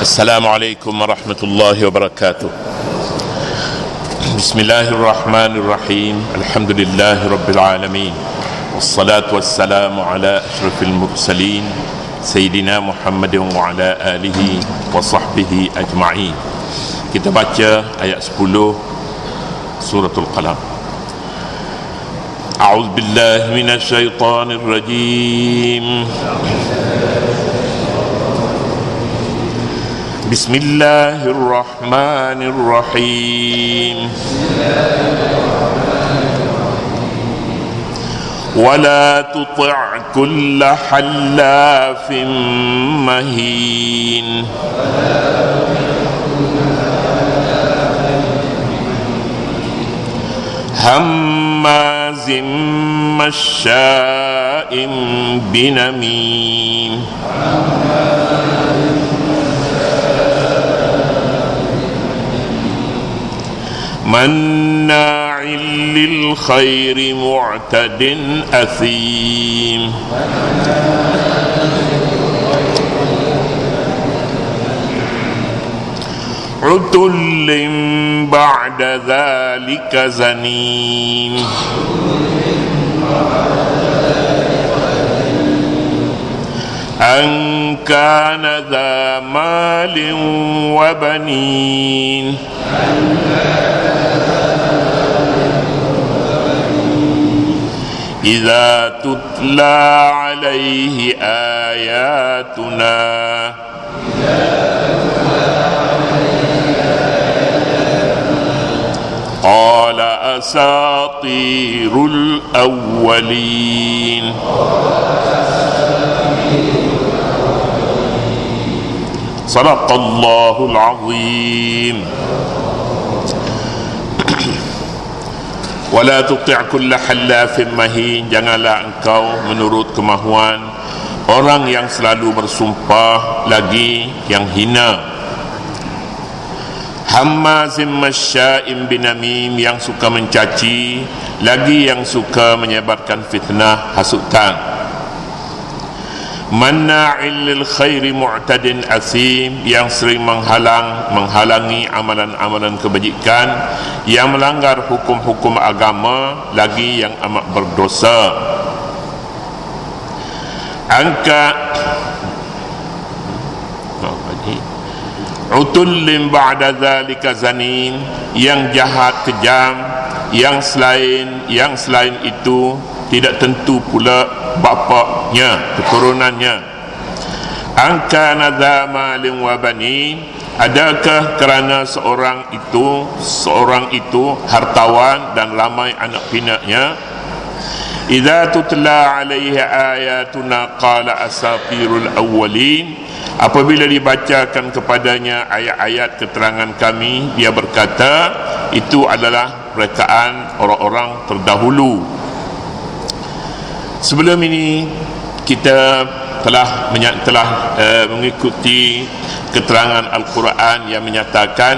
Assalamualaikum warahmatullahi wabarakatuh. Bismillahirrahmanirrahim. Alhamdulillahi rabbil alamin. Wassalatu wassalamu ala asyrafil mursalin Sayyidina Muhammadin wa ala alihi wa sahbihi ajma'in. Kita baca ayat 10 suratul Qalam. A'udzu billahi minasy syaithanir rajim. Bismillahirrahmanirrahim. Wala tuti' kulla hallafin mahin. Hammazim masya'im binamim. Manna'il lil khairi mu'tadin athim. Utullin ba'da dhalika zanim. An kana dha malin wa banin. Idza tutla alaihi ayatuna qala asatirul awwalin. Sadaqallahul azim. Wala tuti' kulla hallafin mahin. Janganlah engkau menurut kemahuan orang yang selalu bersumpah lagi yang hina. Hammazim masya'im binamim, yang suka mencaci lagi yang suka menyebarkan fitnah hasutan. Manna'il lil khairi mu'tadin asim, yang sering menghalangi amalan-amalan kebajikan, yang melanggar hukum-hukum agama lagi yang amat berdosa. Utullin ba'da dzalika zanin, yang jahat kejam, yang selain itu tidak tentu pula bapaknya, keturunannya. Angkana dza malin wa banin, adakah kerana seorang itu hartawan dan ramai anak pinaknya. Idza tutla alaihi ayatuna qala asatirul awwalin, apabila dibacakan kepadanya ayat-ayat keterangan kami, dia berkata itu adalah rekaan orang-orang terdahulu. Sebelum ini kita telah mengikuti keterangan Al-Quran yang menyatakan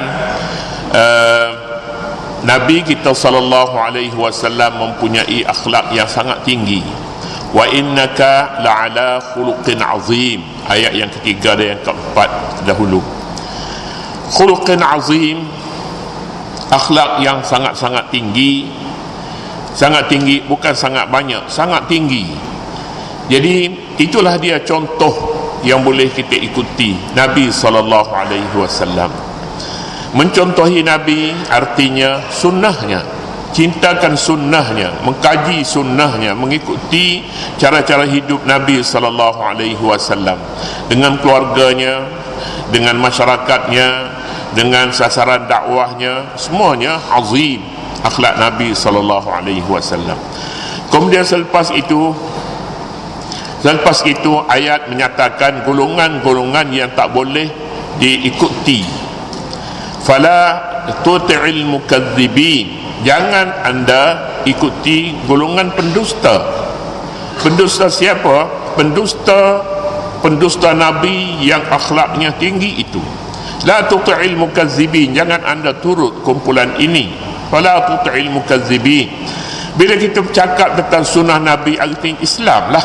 Nabi kita sallallahu alaihi wasallam mempunyai akhlak yang sangat tinggi. Wa innaka la'ala khuluqin azim, ayat yang ketiga dan yang keempat dahulu. Khuluqin azim, akhlak yang sangat-sangat tinggi. Sangat tinggi, bukan sangat banyak, sangat tinggi. Jadi itulah dia contoh yang boleh kita ikuti Nabi SAW. Mencontohi Nabi artinya sunnahnya, cintakan sunnahnya, mengkaji sunnahnya, mengikuti cara-cara hidup Nabi SAW dengan keluarganya, dengan masyarakatnya, dengan sasaran dakwahnya, semuanya azim akhlak Nabi SAW. Kemudian selepas itu ayat menyatakan golongan-golongan yang tak boleh diikuti. Fala tuti'il mukadzibin, jangan anda ikuti golongan pendusta. Pendusta siapa? Pendusta Nabi yang akhlaknya tinggi itu. La tuti'il mukadzibin, jangan anda turut kumpulan ini. Fala tuti'il mukadzibin. Bila kita bercakap tentang sunnah Nabi, artinya Islam lah.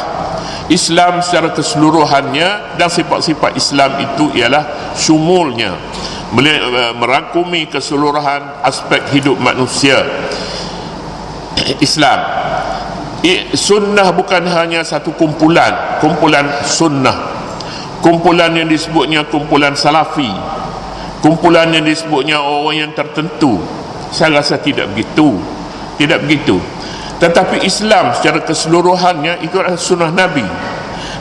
Islam secara keseluruhannya, dan sifat-sifat Islam itu ialah syumulnya, merangkumi keseluruhan aspek hidup manusia. Islam, sunnah bukan hanya satu kumpulan sunnah, kumpulan yang disebutnya kumpulan salafi, kumpulan yang disebutnya orang yang tertentu. Saya rasa tidak begitu. Tetapi Islam secara keseluruhannya itu adalah sunnah Nabi.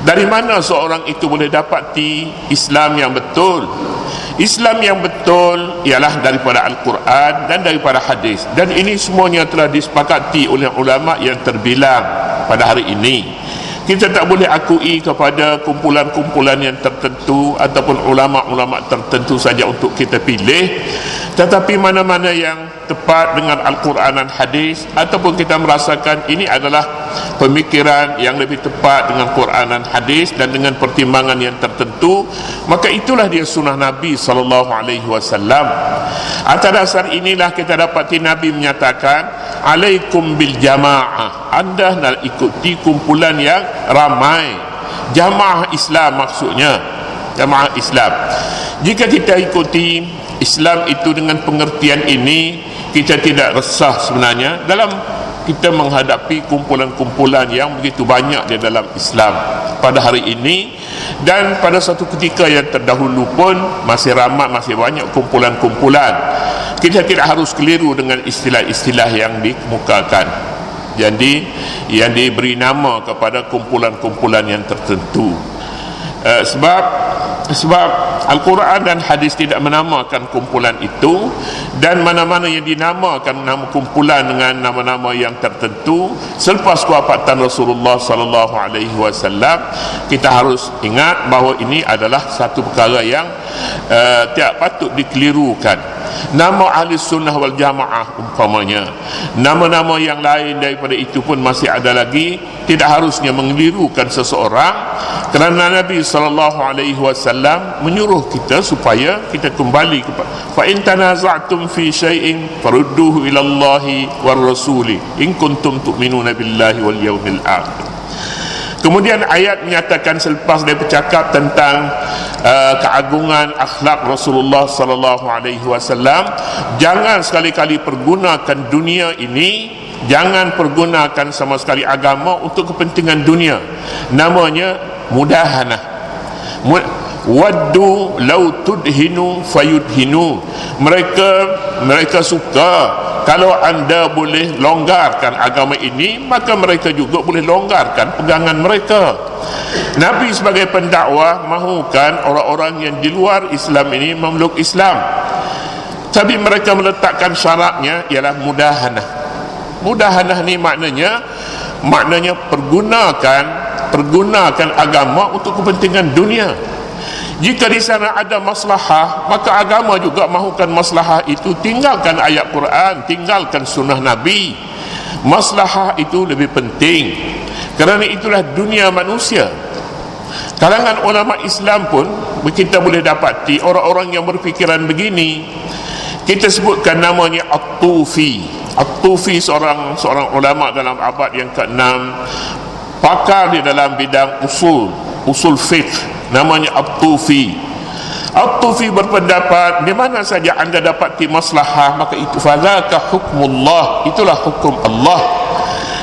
Dari mana seorang itu boleh dapati Islam yang betul? Islam yang betul ialah daripada Al-Quran dan daripada hadis, dan ini semuanya telah disepakati oleh ulama yang terbilang pada hari ini. Kita tak boleh akui kepada kumpulan-kumpulan yang tertentu ataupun ulama-ulama tertentu saja untuk kita pilih, tetapi mana-mana yang tepat dengan Al-Quran dan hadis, ataupun kita merasakan ini adalah pemikiran yang lebih tepat dengan Quran dan hadis dan dengan pertimbangan yang tertentu, maka itulah dia sunnah Nabi SAW. Atas dasar inilah kita dapati Nabi menyatakan, alaikum bil jamaah, anda nak ikuti kumpulan yang ramai. Jamaah Islam maksudnya, jamaah Islam. Jika kita ikuti Islam itu dengan pengertian ini, kita tidak resah sebenarnya dalam kita menghadapi kumpulan-kumpulan yang begitu banyak di dalam Islam pada hari ini, dan pada satu ketika yang terdahulu pun masih ramai, masih banyak kumpulan-kumpulan. Kita tidak harus keliru dengan istilah-istilah yang dikemukakan, jadi yang diberi nama kepada kumpulan-kumpulan yang tertentu. Sebab Al-Quran dan hadis tidak menamakan kumpulan itu, dan mana-mana yang dinamakan nama kumpulan dengan nama-nama yang tertentu selepas kewafatan Rasulullah sallallahu alaihi wasallam, kita harus ingat bahawa ini adalah satu perkara yang tidak patut dikelirukan. Nama ahli sunnah wal jamaah umpamanya, nama-nama yang lain daripada itu pun masih ada lagi, tidak harusnya mengelirukan seseorang, kerana Nabi SAW menyuruh kita supaya kita kembali kepada fa in tanaza'tum fi syai'in farudduhu ila Allahi war rasuli in kuntum tu'minuna billahi wal yawmil akhir. Kemudian ayat menyatakan selepas dia bercakap tentang keagungan akhlak Rasulullah sallallahu alaihi wasallam, jangan sekali-kali pergunakan dunia ini, jangan pergunakan sama sekali agama untuk kepentingan dunia. Namanya mudahanah. Waddu law tudhinu fayudhinu. Mereka suka kalau anda boleh longgarkan agama ini, maka mereka juga boleh longgarkan pegangan mereka. Nabi sebagai pendakwah mahukan orang-orang yang di luar Islam ini memeluk Islam, tapi mereka meletakkan syaratnya ialah mudahanah. Mudahanah ni maknanya pergunakan agama untuk kepentingan dunia. Jika di sana ada maslahah, maka agama juga mahukan maslahah itu. Tinggalkan ayat Quran, tinggalkan sunnah Nabi. Maslahah itu lebih penting, kerana itulah dunia manusia. Kalangan ulama Islam pun kita boleh dapati orang-orang yang berfikiran begini. Kita sebutkan namanya At-Tufi. At-Tufi seorang ulama dalam abad yang ke-6, pakar di dalam bidang usul fiqh. Namanya At-Tufi. At-Tufi berpendapat, di mana saja anda dapati maslahah, maka itu fadzaka hukmullah, itulah hukum Allah.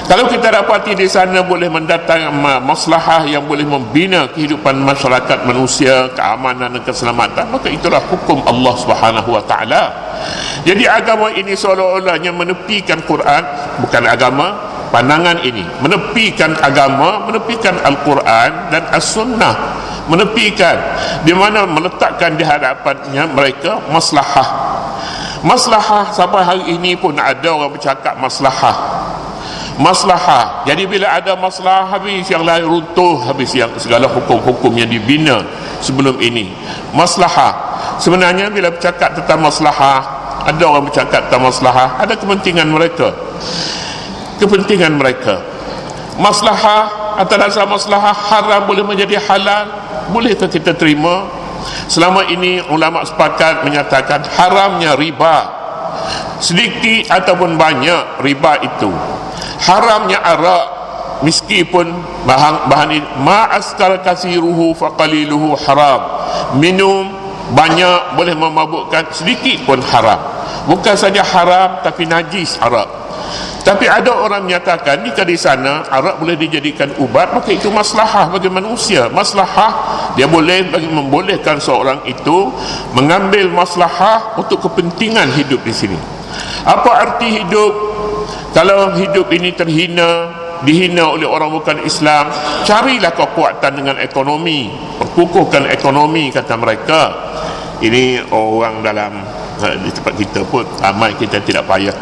Kalau kita dapati di sana boleh mendatangkan maslahah yang boleh membina kehidupan masyarakat manusia, keamanan dan keselamatan, maka itulah hukum Allah Subhanahu wa taala. Jadi agama ini seolah-olahnya menepikan Quran, bukan agama, pandangan ini menepikan agama, menepikan Al-Quran dan As-Sunnah, menepikan, di mana meletakkan di hadapannya mereka maslahah. Sampai hari ini pun ada orang bercakap maslahah. Jadi bila ada maslahah, habis yang lain runtuh, habis yang segala hukum-hukum yang dibina sebelum ini. Maslahah sebenarnya, bila bercakap tentang maslahah, ada orang bercakap tentang maslahah, ada kepentingan mereka. Maslahah, atas dasar maslahah haram boleh menjadi halal, bolehkah kita terima? Selama ini ulama sepakat menyatakan haramnya riba, sedikit ataupun banyak riba itu. Haramnya arak, meskipun bahan ma askar kasiruhu faqaliluhu haram. Minum banyak boleh memabukkan, sedikit pun haram. Bukan saja haram tapi najis arak. Tapi ada orang menyatakan jika di sana arak boleh dijadikan ubat, maka itu maslahah bagi manusia. Maslahah dia boleh membolehkan seorang itu mengambil maslahah untuk kepentingan hidup di sini. Apa arti hidup? Kalau hidup ini terhina, dihina oleh orang bukan Islam, carilah kekuatan dengan ekonomi, perkukuhkan ekonomi, kata mereka. Ini orang dalam di tempat kita pun ramai, kita tidak payah.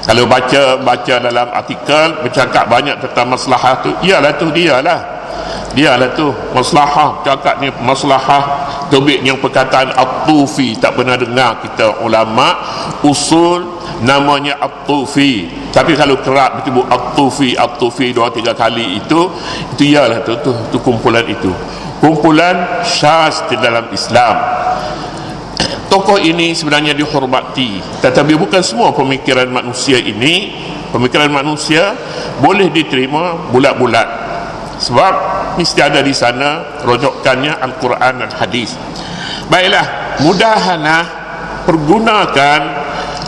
Kalau baca dalam artikel bercakap banyak tentang maslahah tu, iyalah tu dialah tu maslahah, cakap ni maslahah. Tobik yang perkataan At-Tufi, tak pernah dengar kita ulama usul namanya At-Tufi. Tapi kalau kerap disebut At-Tufi 2-3 kali itu iyalah tu kumpulan itu. Kumpulan syaz di dalam Islam. Tokoh ini sebenarnya dihormati, tetapi bukan semua pemikiran manusia ini, pemikiran manusia boleh diterima bulat-bulat, sebab mesti ada di sana rujukannya Al-Quran dan hadis. Baiklah, mudahanah pergunakan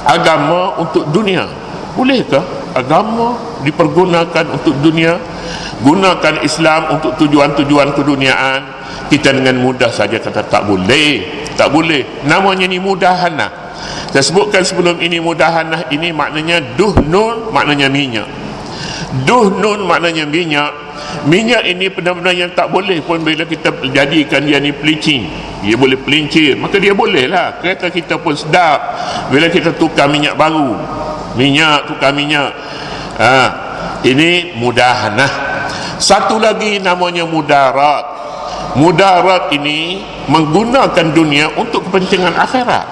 agama untuk dunia. Bolehkah agama dipergunakan untuk dunia? Gunakan Islam untuk tujuan-tujuan keduniaan. Kita dengan mudah saja kata tak boleh. Tak boleh. Namanya ni mudahanah. Saya sebutkan sebelum ini, mudahanah ini maknanya duhnun, maknanya minyak. Duhnun maknanya minyak. Minyak ini benar-benar yang tak boleh pun bila kita jadikan dia ni pelicin. Dia boleh pelincir, maka dia boleh lah. Kereta kita pun sedap bila kita tukar minyak baru. Tukar minyak. Ini mudahanah. Satu lagi namanya mudarat. Mudarat ini menggunakan dunia untuk kepentingan akhirat.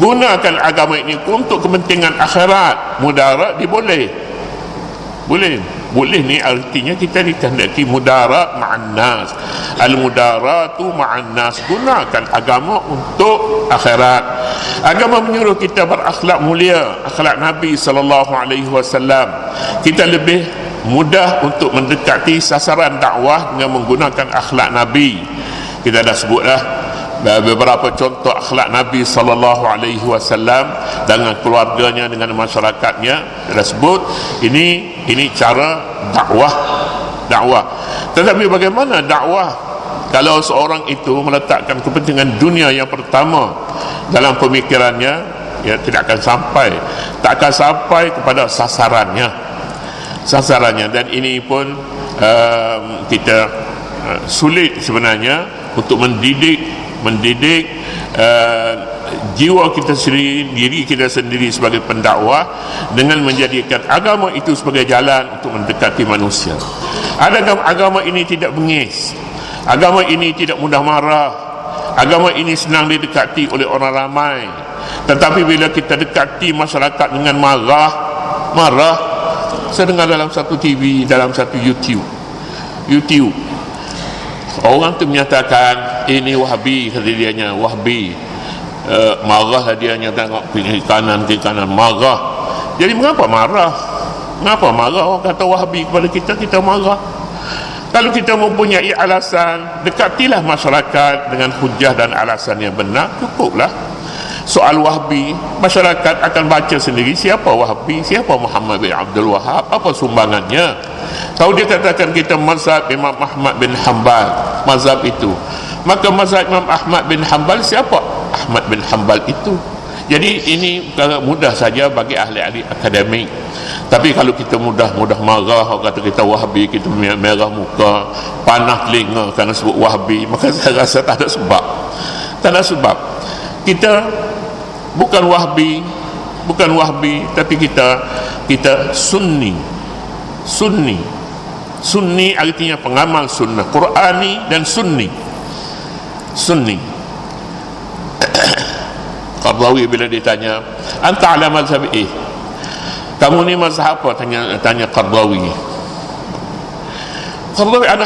Gunakan agama ini untuk kepentingan akhirat. Mudarat diboleh. Boleh ni artinya kita dikehendaki mudarat ma'an nas. Al-mudaratu ma'an nas. Gunakan agama untuk akhirat. Agama menyuruh kita berakhlak mulia, akhlak Nabi SAW. Kita lebih mudah untuk mendekati sasaran dakwah dengan menggunakan akhlak Nabi. Kita dah sebutlah beberapa contoh akhlak Nabi SAW dengan keluarganya, dengan masyarakatnya. Kita dah sebut ini cara dakwah. Tetapi bagaimana dakwah kalau seorang itu meletakkan kepentingan dunia yang pertama dalam pemikirannya? Ya, tak akan sampai kepada sasarannya. Dan ini pun kita sulit sebenarnya untuk mendidik jiwa kita sendiri, diri kita sendiri sebagai pendakwah dengan menjadikan agama itu sebagai jalan untuk mendekati manusia. Adakah agama ini tidak bengis? Agama ini tidak mudah marah. Agama ini senang didekati oleh orang ramai. Tetapi bila kita dekati masyarakat dengan marah, saya dengar dalam satu TV, dalam satu YouTube orang tu menyatakan ini Wahabi, kata dianya Wahabi. Marahlah dianya, tengok kiri kanan marah. Jadi mengapa marah? Orang kata Wahabi kepada kita marah. Kalau kita mempunyai alasan, dekatilah masyarakat dengan hujah dan alasan yang benar, cukuplah. Soal Wahabi, masyarakat akan baca sendiri siapa Wahabi, siapa Muhammad bin Abdul Wahab, apa sumbangannya. Kalau dia katakan kita mazhab Imam Ahmad bin Hanbal, mazhab itu, maka mazhab Imam Ahmad bin Hanbal, siapa Ahmad bin Hanbal itu? Jadi ini mudah saja bagi ahli-ahli akademik. Tapi kalau kita mudah marah, kata kita Wahabi, kita merah muka, panah telinga kerana sebut Wahabi, maka saya rasa tak ada sebab. Kita bukan Wahhabi, tapi kita Sunni artinya pengamal sunnah, Qurani dan Sunni. Qardawi bila ditanya, anta ala mazhab kamu ni mazhab apa, tanya Qardawi. Ana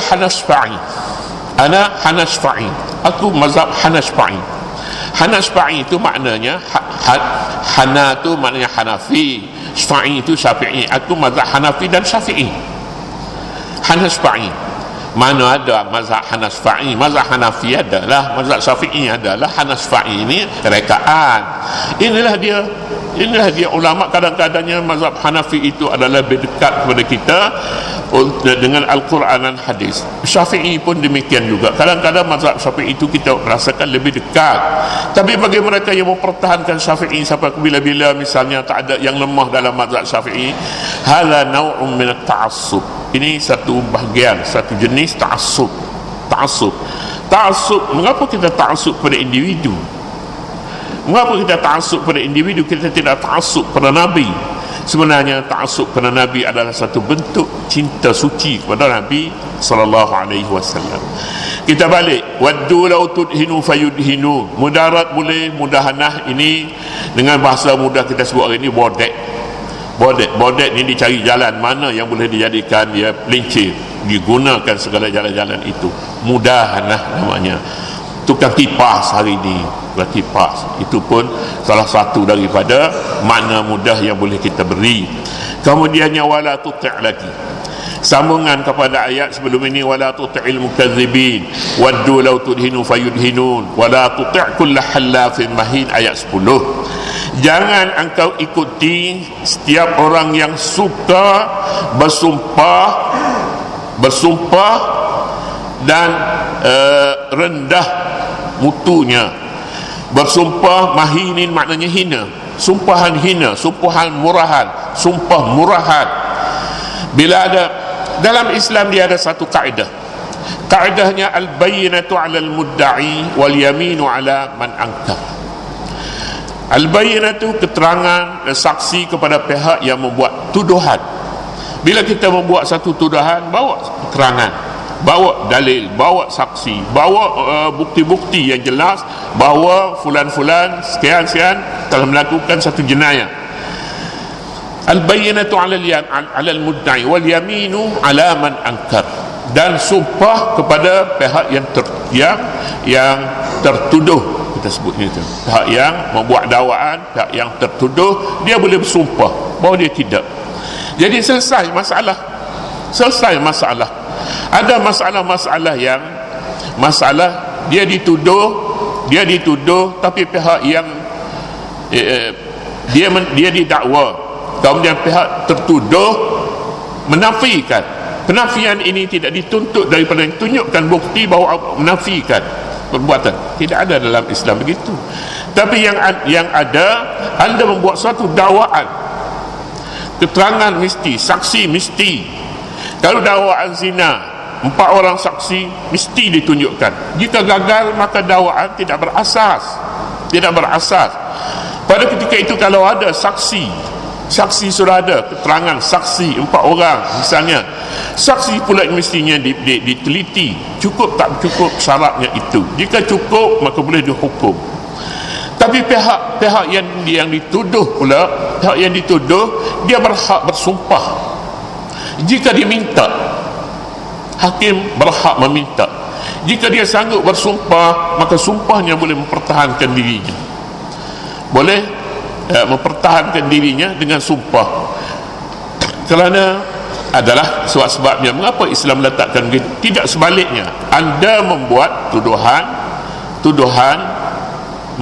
Hanasfa'i, aku mazhab Hanasfa'i. Hanasfa'i itu maknanya Hana itu maknanya Hanafi, Syafi'i itu Syafi'i. Aku mazhab Hanafi dan Syafi'i. Hanasfa'i Mana ada mazhab Hanafi, mazhab Hanafi adalah, mazhab Syafi'i adalah, Hanafi ini rekaan. Inilah dia ulama. Kadang-kadangnya mazhab Hanafi itu adalah lebih dekat kepada kita dengan Al-Quran dan hadis. Syafi'i pun demikian juga. Kadang-kadang mazhab Syafi'i itu kita rasakan lebih dekat. Tapi bagi mereka yang mempertahankan Syafi'i sampai bila-bila, misalnya tak ada yang lemah dalam mazhab Syafi'i, hadza naw'un min at-ta'assub. Ini satu bahagian, satu jenis ta'assub. Ta'assub, mengapa kita ta'assub pada individu? Mengapa kita ta'assub pada individu? Kita tidak ta'assub pada Nabi. Sebenarnya ta'assub pada Nabi adalah satu bentuk cinta suci kepada Nabi sallallahu alaihi wasallam. Kita balik, waddu law tudhinu fayudhinu. Mudarat boleh, mudahanah ini dengan bahasa mudah kita sebut hari ini bodek ni dicari jalan mana yang boleh dijadikan dia pelincir, digunakan segala jalan-jalan itu. Mudahanah namanya. Tukang kipas hari ini, kipas itu pun salah satu daripada makna mudah yang boleh kita beri. Kemudiannya wala tuti' lagi, sambungan kepada ayat sebelum ini, wala tuti'il mukazzibin waddu law tudhinu fayudhinun wala tuti' kulla halafin mahin, ayat 10. Jangan engkau ikuti setiap orang yang suka bersumpah dan rendah mutunya. Bersumpah mahinin maknanya hina, sumpahan hina, sumpahan murahan, sumpah murahan. Bila ada dalam Islam, dia ada satu kaedahnya al-bayyinatu 'alal mudda'i wal yaminu 'ala man ankar. Al-bayyinatu keterangan dan saksi kepada pihak yang membuat tuduhan. Bila kita membuat satu tuduhan, bawa keterangan, bawa dalil, bawa saksi, bawa bukti-bukti yang jelas bahawa fulan-fulan sekian-sekian telah melakukan satu jenayah. Al-bayyinatu 'alal mudda'i wal yaminu 'ala man ankar. Dan sumpah kepada pihak yang tertuduh, kita sebutnya itu, pihak yang membuat dakwaan, pihak yang tertuduh, dia boleh bersumpah bahawa dia tidak. Jadi selesai masalah. Ada masalah yang dia dituduh tapi pihak yang dia didakwa, kemudian pihak tertuduh menafikan. Penafian ini tidak dituntut daripada yang tunjukkan bukti bahawa menafikan perbuatan. Tidak ada dalam Islam begitu. Tapi yang ada, anda membuat suatu dakwaan, keterangan mesti, saksi mesti. Kalau dakwaan zina, 4 orang saksi mesti ditunjukkan. Jika gagal, maka dakwaan tidak berasas. Pada ketika itu, kalau ada saksi sudah ada, keterangan saksi 4 orang misalnya, saksi pula mestinya diteliti cukup tak cukup syaratnya itu. Jika cukup, maka boleh dihukum. Tapi pihak yang dituduh pula, dia berhak bersumpah jika diminta. Hakim berhak meminta. Jika dia sanggup bersumpah, maka sumpahnya boleh mempertahankan dirinya, mempertahankan dirinya dengan sumpah. Kerana adalah sebabnya mengapa Islam letakkan begitu. Tidak sebaliknya, anda membuat tuduhan,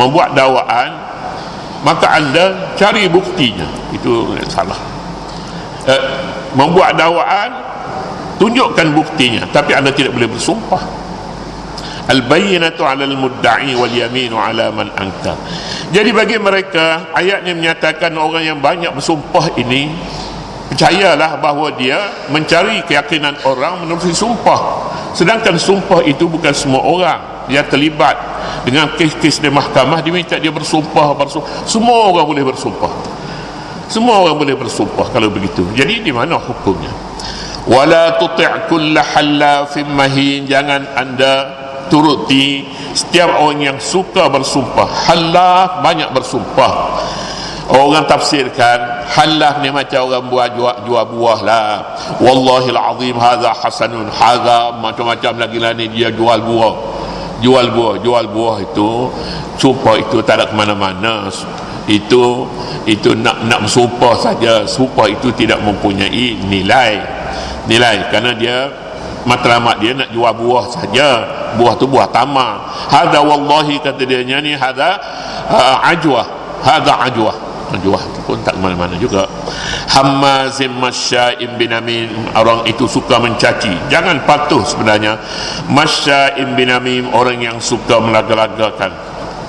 membuat dakwaan, maka anda cari buktinya. Itu salah. Membuat dakwaan, tunjukkan buktinya, tapi anda tidak boleh bersumpah. Al-bayyinatu 'alal mudda'i wal yaminu 'ala man ankar. Jadi bagi mereka, ayatnya menyatakan orang yang banyak bersumpah ini, percayalah bahawa dia mencari keyakinan orang menerusi sumpah. Sedangkan sumpah itu bukan semua orang yang terlibat dengan kes-kes di mahkamah diminta dia bersumpah. Semua orang boleh bersumpah kalau begitu. Jadi di mana hukumnya? Wala tuti' kulla halafin mahin. Jangan anda turuti setiap orang yang suka bersumpah. Halaf, banyak bersumpah. Orang tafsirkan halaf ni macam orang jual buah lah. Wallahil azim hadza hasanun, hadza macam-macam lagi lah ni, dia jual buah itu. Sumpah itu tak ada ke mana-mana. Itu nak bersumpah saja. Sumpah itu tidak mempunyai nilai kerana dia matlamat dia nak jual buah saja, buah tu buah tamar. Hadza wallahi, kata dia ni, hadza ajwah, hadza ajwah. Ajwah tu pun tak mana-mana juga. Hammazim masya'im binamim, orang itu suka mencaci. Jangan patuh sebenarnya. Masya'im binamim, orang yang suka melaga-lagakan,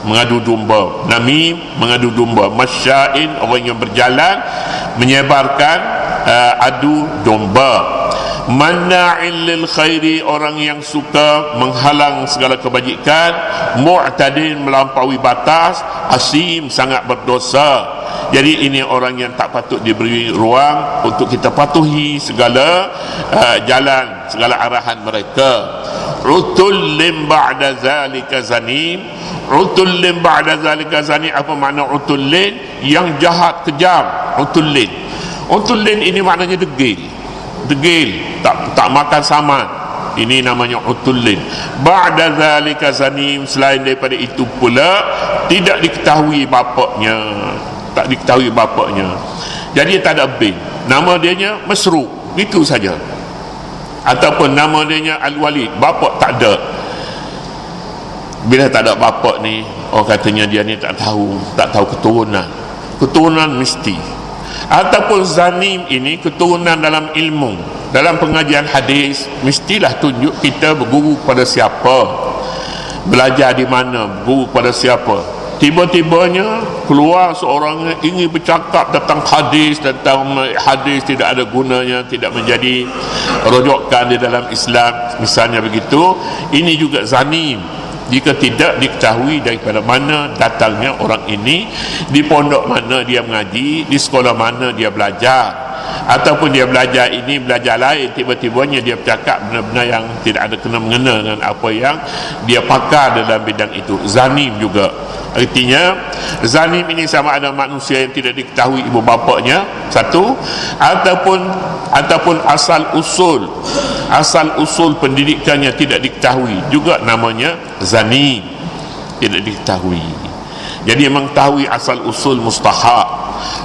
mengadu domba. Namim, mengadu domba. Masya'in, orang yang berjalan menyebarkan adu domba. Manna'in lil khairi, orang yang suka menghalang segala kebajikan. Mu'tadin, melampaui batas. Asim, sangat berdosa. Jadi ini orang yang tak patut diberi ruang untuk kita patuhi segala jalan, segala arahan mereka. Utullin ba'da zalika zanim. Utullin ba'da zalika zanim, apa makna utullin? Yang jahat, kejam. Utullin, utullin ini maknanya degil. Degil, tak makan saman. Ini namanya utullin. Ba'da zalika zanim, selain daripada itu pula tidak diketahui bapaknya. Tak diketahui bapaknya. Jadi tak ada bin. Nama dianya Masruq, itu saja. Ataupun nama dianya Al-Walid, bapak tak ada. Bila tak ada bapak ni, orang katanya dia ni tak tahu keturunan. Keturunan mesti. Ataupun zanim ini keturunan dalam ilmu, dalam pengajian hadis, mestilah tunjuk kita berguru pada siapa, belajar di mana, berguru pada siapa. Tiba-tibanya keluar seorang yang ingin bercakap tentang hadis tidak ada gunanya, tidak menjadi rujukan di dalam Islam, misalnya begitu. Ini juga zanim jika tidak diketahui daripada mana datangnya orang ini, di pondok mana dia mengaji, di sekolah mana dia belajar. Ataupun dia belajar ini, belajar lain, tiba-tibanya dia bercakap benda-benda yang tidak ada kena-mengena dengan apa yang dia pakar dalam bidang itu. Zanim juga. Artinya zanim ini sama ada manusia yang tidak diketahui ibu bapanya, satu, ataupun asal usul pendidikannya tidak diketahui, juga namanya zanim, tidak diketahui. Jadi mengetahui asal usul mustahak.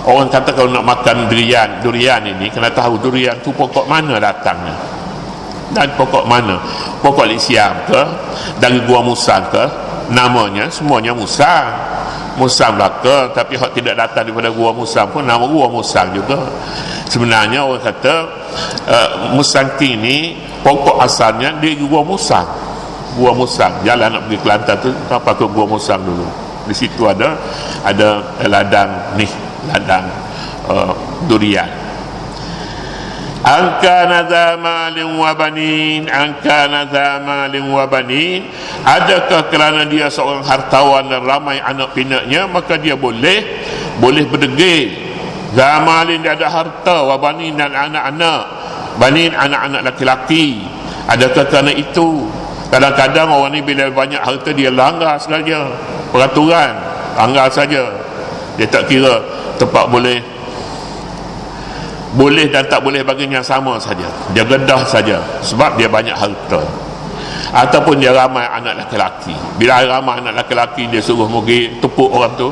Orang kata kalau nak makan durian ini kena tahu durian tu pokok mana datangnya, dan pokok mana, pokok lisiam ke, dari gua musang ke, namanya semuanya musang belaka. Tapi hak tidak datang daripada gua musang pun nama gua musang juga. Sebenarnya orang kata musang ini pokok asalnya di gua musang. Jalan nak pergi Kelantan tu apa ke gua musang dulu. Di situ ada ladang durian. Angkana zamalin wa banin, adakah kerana dia seorang hartawan dan ramai anak pinaknya maka dia boleh berdegil. Zamalin, dia ada harta, wa banin, dan anak-anak. Banin, anak-anak laki-laki. Adakah kerana itu? Kadang-kadang orang ni bila banyak harta dia langgar saja peraturan, langgar saja. Dia tak kira tempat boleh dan tak boleh baginya sama saja. Dia gedah saja sebab dia banyak harta. Ataupun dia ramai anak lelaki. Bila ramai anak lelaki, dia suruh pergi tepuk orang tu,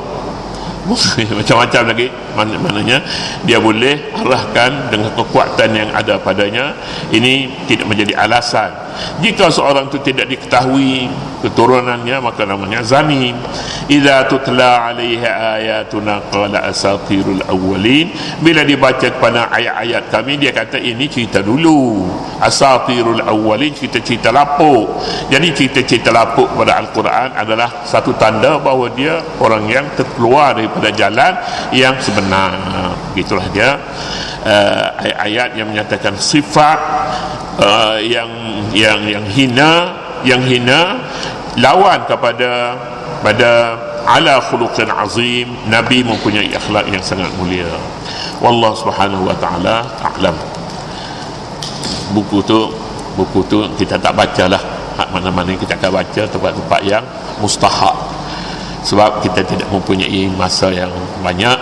macam-macam lagi. Maknanya dia boleh arahkan dengan kekuatan yang ada padanya. Ini tidak menjadi alasan. Jika seorang itu tidak diketahui keturunannya, maka namanya zanim. Idza tutla alaihi ayatuna qala asatirul awwalin, bila dibaca kepada ayat-ayat kami dia kata ini cerita dulu. Asatirul awwalin, cerita-cerita lapuk. Jadi cerita-cerita lapuk pada Al-Quran adalah satu tanda bahawa dia orang yang terkeluar daripada jalan yang sebenar. Itulah dia ayat-ayat yang menyatakan sifat yang hina lawan kepada ala khuluqin azim. Nabi mempunyai akhlak yang sangat mulia. Wallahu subhanahu wa ta'ala a'lam. Buku tu kita tak bacalah. Mana-mana kita akan baca tempat-tempat yang mustahak, sebab kita tidak mempunyai masa yang banyak.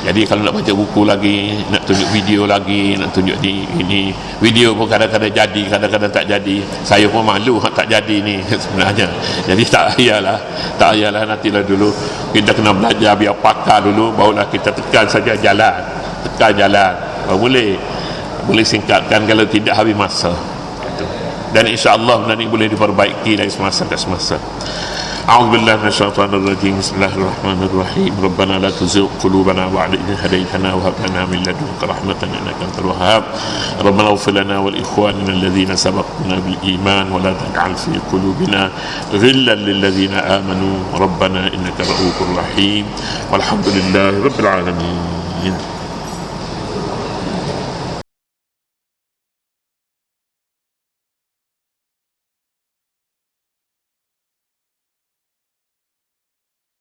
Jadi kalau nak baca buku lagi, nak tunjuk video lagi, nak tunjuk ini video pun kadang-kadang jadi, kadang-kadang tak jadi. Saya pun malu tak jadi ni sebenarnya. Jadi tak payahlah nantilah dulu kita kena belajar biar pakar dulu, barulah kita tekan saja jalan, baru boleh singkatkan, kalau tidak habis masa. Itu. dan insya-Allah benda ni boleh diperbaiki dari semasa ke semasa. A'udzubillahi minasyaitonir rajim. Bismillahirrahmanirrahim. Rabbana la tuzigh qulubana ba'da idh hadaytana wa hab lana min ladunka rahmatan innaka antal wahhab. Rabbana ighfir lana wa li ikhwanina alladhina sabaquna bil iman wa la taj'al fi qulubina ghillan lil ladzina amanu. Rabbana innaka ra'ufur rahim. Walhamdulillahi rabbil alamin.